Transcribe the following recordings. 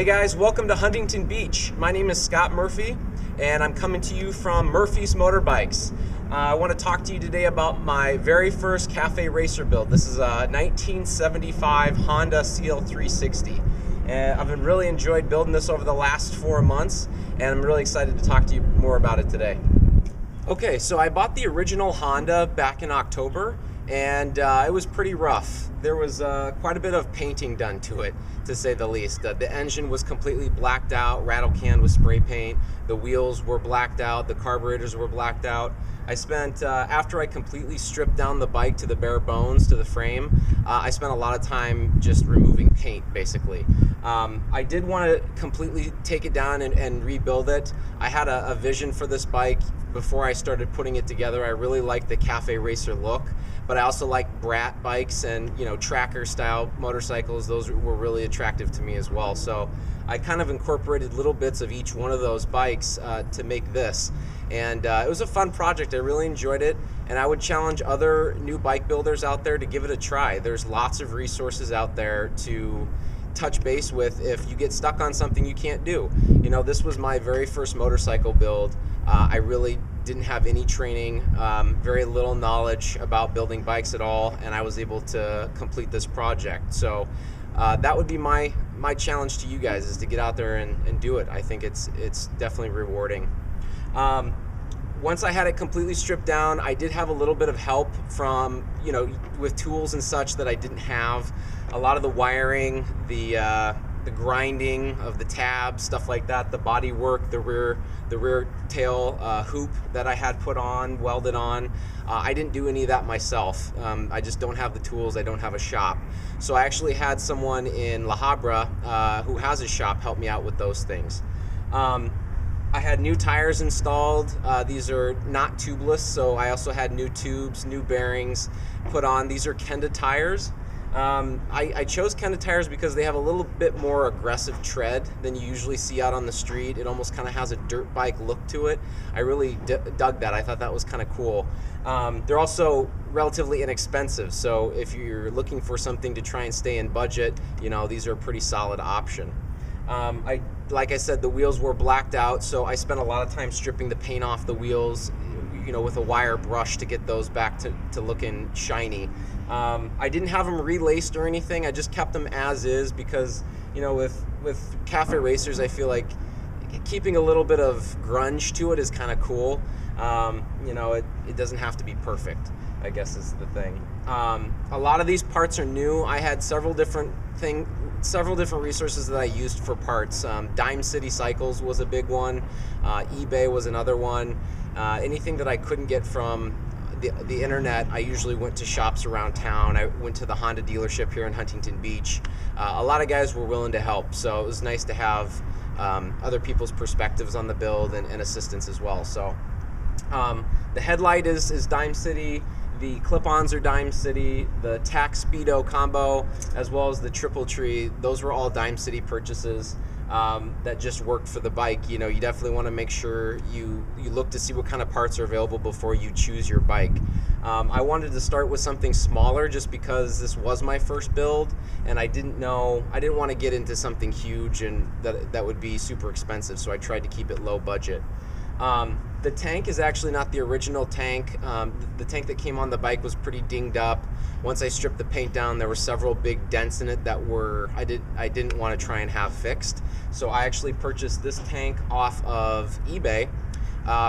Hey guys, welcome to Huntington Beach. My name is Scott Murphy and I'm coming to you from Murphy's Motorbikes. I want to talk to you today about my very first cafe racer build. This is a 1975 Honda CL360. And I've really enjoyed building this over the last 4 months and I'm really excited to talk to you more about it today. Okay, so I bought the original Honda back in October and it was pretty rough. There was quite a bit of painting done to it, to say the least. The engine was completely blacked out, rattle can with spray paint. The wheels were blacked out, the carburetors were blacked out. I spent, after I completely stripped down the bike to the bare bones, to the frame, I spent a lot of time just removing paint, basically. I did want to completely take it down and rebuild it. I had a vision for this bike before I started putting it together. I really liked the cafe racer look, but I also like brat bikes and tracker style motorcycles. Those were really attractive to me as well. So I kind of incorporated little bits of each one of those bikes to make this. And it was a fun project. I really enjoyed it, and I would challenge other new bike builders out there to give it a try. There's lots of resources out there to touch base with if you get stuck on something you can't do. This was my very first motorcycle build. I really didn't have any training, very little knowledge about building bikes at all, and I was able to complete this project. So that would be my challenge to you guys, is to get out there and do it. I think it's definitely rewarding. Once I had it completely stripped down, I did have a little bit of help from, with tools and such that I didn't have. A lot of the wiring, the grinding of the tabs, stuff like that, the body work, the rear tail hoop that I had put on, welded on. I didn't do any of that myself. I just don't have the tools. I don't have a shop. So I actually had someone in La Habra who has a shop help me out with those things. I had new tires installed. These are not tubeless, so I also had new tubes, new bearings put on. These are Kenda tires. I chose Kenda tires because they have a little bit more aggressive tread than you usually see out on the street. It almost kind of has a dirt bike look to it. I really dug that. I thought that was kind of cool. They're also relatively inexpensive, so if you're looking for something to try and stay in budget, these are a pretty solid option. Like I said, the wheels were blacked out, so I spent a lot of time stripping the paint off the wheels, with a wire brush to get those back to looking shiny. I didn't have them relaced or anything. I just kept them as is because, with cafe racers, I feel like keeping a little bit of grunge to it is kind of cool. It doesn't have to be perfect, I guess is the thing. A lot of these parts are new. I had several different resources that I used for parts. Dime City Cycles was a big one. eBay was another one. Anything that I couldn't get from the internet, I usually went to shops around town. I went to the Honda dealership here in Huntington Beach. A lot of guys were willing to help, so it was nice to have other people's perspectives on the build and assistance as well. So the headlight is Dime City. The clip-ons are Dime City. The TAC Speedo combo, as well as the Triple Tree, those were all Dime City purchases that just worked for the bike. You definitely want to make sure you look to see what kind of parts are available before you choose your bike. I wanted to start with something smaller just because this was my first build, and I didn't want to get into something huge and that would be super expensive, so I tried to keep it low budget. The tank is actually not the original tank. The tank that came on the bike was pretty dinged up. Once I stripped the paint down, there were several big dents in it that I didn't want to try and have fixed. So I actually purchased this tank off of eBay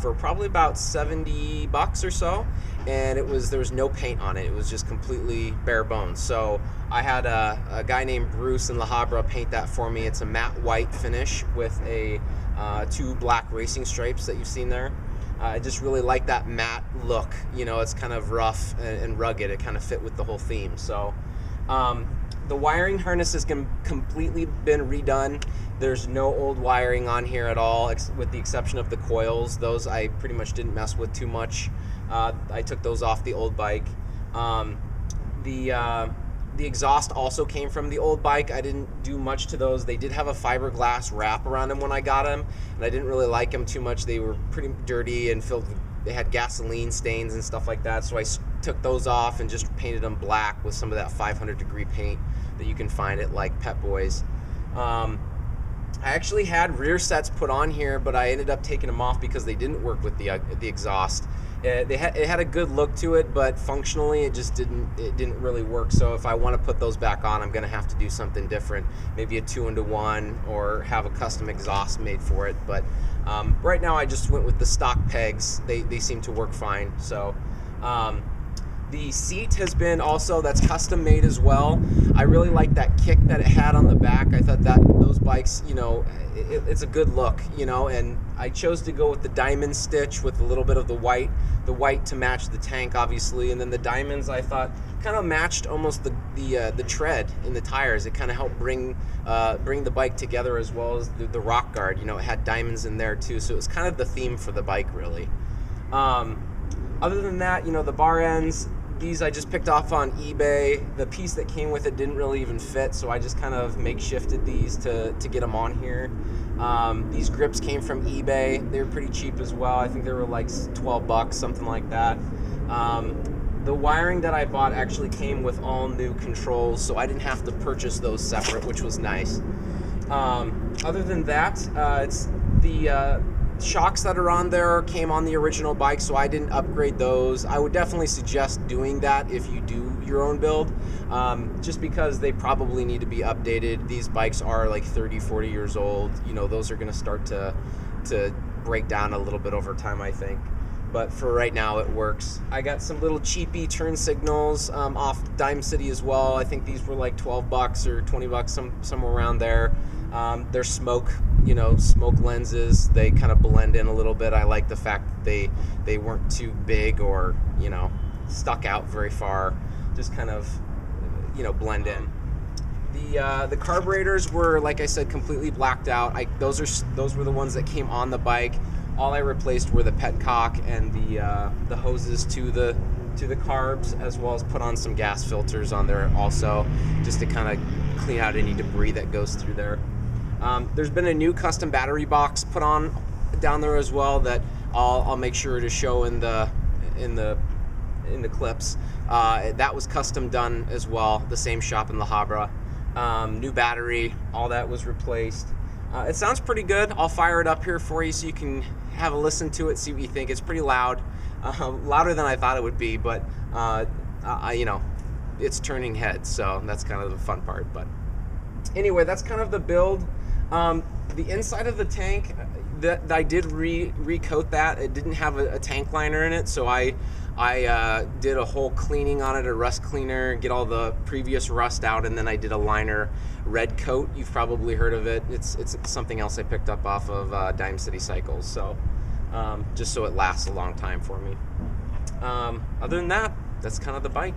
for probably about $70 or so, and there was no paint on it. It was just completely bare bones. So I had a guy named Bruce in La Habra paint that for me. It's a matte white finish with a 2 black racing stripes that you've seen there. I just really like that matte look. It's kind of rough and rugged. It kind of fit with the whole theme. So the wiring harness has completely been redone. There's no old wiring on here at all, with the exception of the coils. Those I pretty much didn't mess with too much. I took those off the old bike. The exhaust also came from the old bike. I didn't do much to those. They did have a fiberglass wrap around them when I got them, and I didn't really like them too much. They were pretty dirty and they had gasoline stains and stuff like that, so I took those off and just painted them black with some of that 500 degree paint that you can find at like Pep Boys. I actually had rear sets put on here, but I ended up taking them off because they didn't work with the exhaust. It had a good look to it, but functionally it just didn't really work. So if I want to put those back on, I'm going to have to do something different, maybe a 2-into-1 or have a custom exhaust made for it. But right now I just went with the stock pegs. They seem to work fine. So the seat has been that's custom made as well. I really like that kick that it had on the back. I thought that those bikes, you know, it's a good look, you know, and I chose to go with the diamond stitch with a little bit of the white to match the tank, obviously, and then the diamonds I thought kind of matched almost the tread in the tires. It kind of helped bring the bike together, as well as the rock guard. You know, it had diamonds in there too, so it was kind of the theme for the bike, really. Other than that, you know, the bar ends, these I just picked off on eBay. The piece that came with it didn't really even fit, so I just kind of makeshifted these to get them on here. These grips came from eBay. They were pretty cheap as well. I think they were like 12 bucks, something like that. The wiring that I bought actually came with all new controls, so I didn't have to purchase those separate, which was nice. Other than that, it's the shocks that are on there came on the original bike, so I didn't upgrade those. I would definitely suggest doing that if you do your own build, just because they probably need to be updated. These bikes are like 30-40 years old. You know, those are going to start to break down a little bit over time, I think. But for right now, it works. I got some little cheapy turn signals off Dime City as well. I think these were like 12 bucks or 20 bucks, somewhere around there. They're smoke lenses. They kind of blend in a little bit. I like the fact that they weren't too big or, you know, stuck out very far. Just kind of, you know, blend in. The carburetors were, like I said, completely blacked out. Those were the ones that came on the bike. All I replaced were the petcock and the hoses to the carbs, as well as put on some gas filters on there also, just to kind of clean out any debris that goes through there. There's been a new custom battery box put on down there as well that I'll make sure to show in the clips. That was custom done as well, the same shop in La Habra. New battery, all that was replaced. It sounds pretty good. I'll fire it up here for you so you can have a listen to it, see what you think. It's pretty loud, louder than I thought it would be, but you know, it's turning heads, so that's kind of the fun part. But anyway, that's kind of the build. The inside of the tank, that I did recoat that. It didn't have a tank liner in it, so I did a whole cleaning on it, a rust cleaner, get all the previous rust out, and then I did a liner red coat. You've probably heard of it. It's something else I picked up off of Dime City Cycles, so just so it lasts a long time for me. Other than that, that's kind of the bike.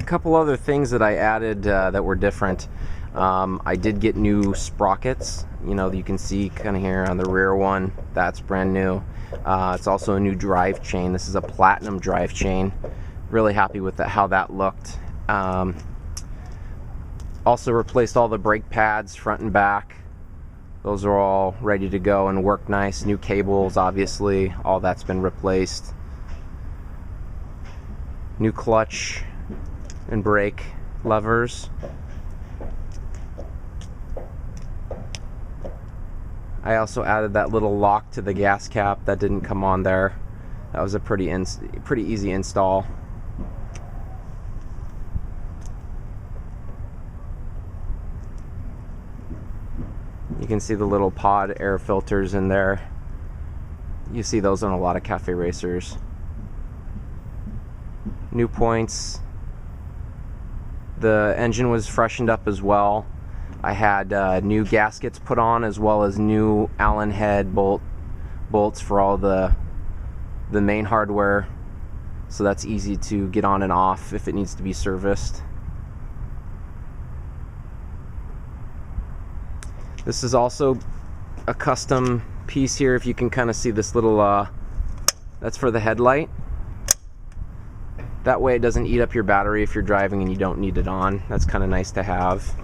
Couple other things that I added that were different. I did get new sprockets. You know, you can see kind of here on the rear one, that's brand new. It's also a new drive chain. This is a platinum drive chain. Really happy with how that looked. Also replaced all the brake pads front and back. Those are all ready to go and work nice. New cables, obviously, all that's been replaced. New clutch and brake levers. I also added that little lock to the gas cap that didn't come on there. That was a pretty easy install. You can see the little pod air filters in there. You see those on a lot of cafe racers. New points. The engine was freshened up as well. I had new gaskets put on, as well as new Allen head bolts for all the main hardware, so that's easy to get on and off if it needs to be serviced. This is also a custom piece here. If you can kind of see this little that's for the headlight. That way it doesn't eat up your battery if you're driving and you don't need it on. That's kind of nice to have.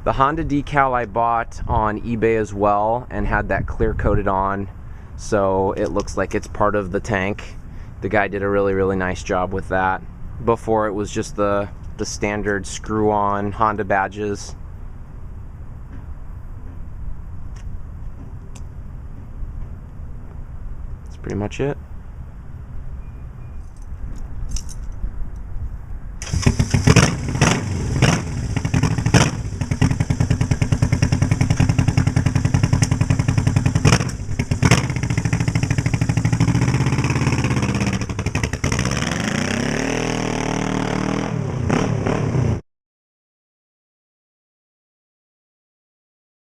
The Honda decal I bought on eBay as well and had that clear coated on, so it looks like it's part of the tank. The guy did a really nice job with that. Before it was just the standard screw-on Honda badges. That's pretty much it.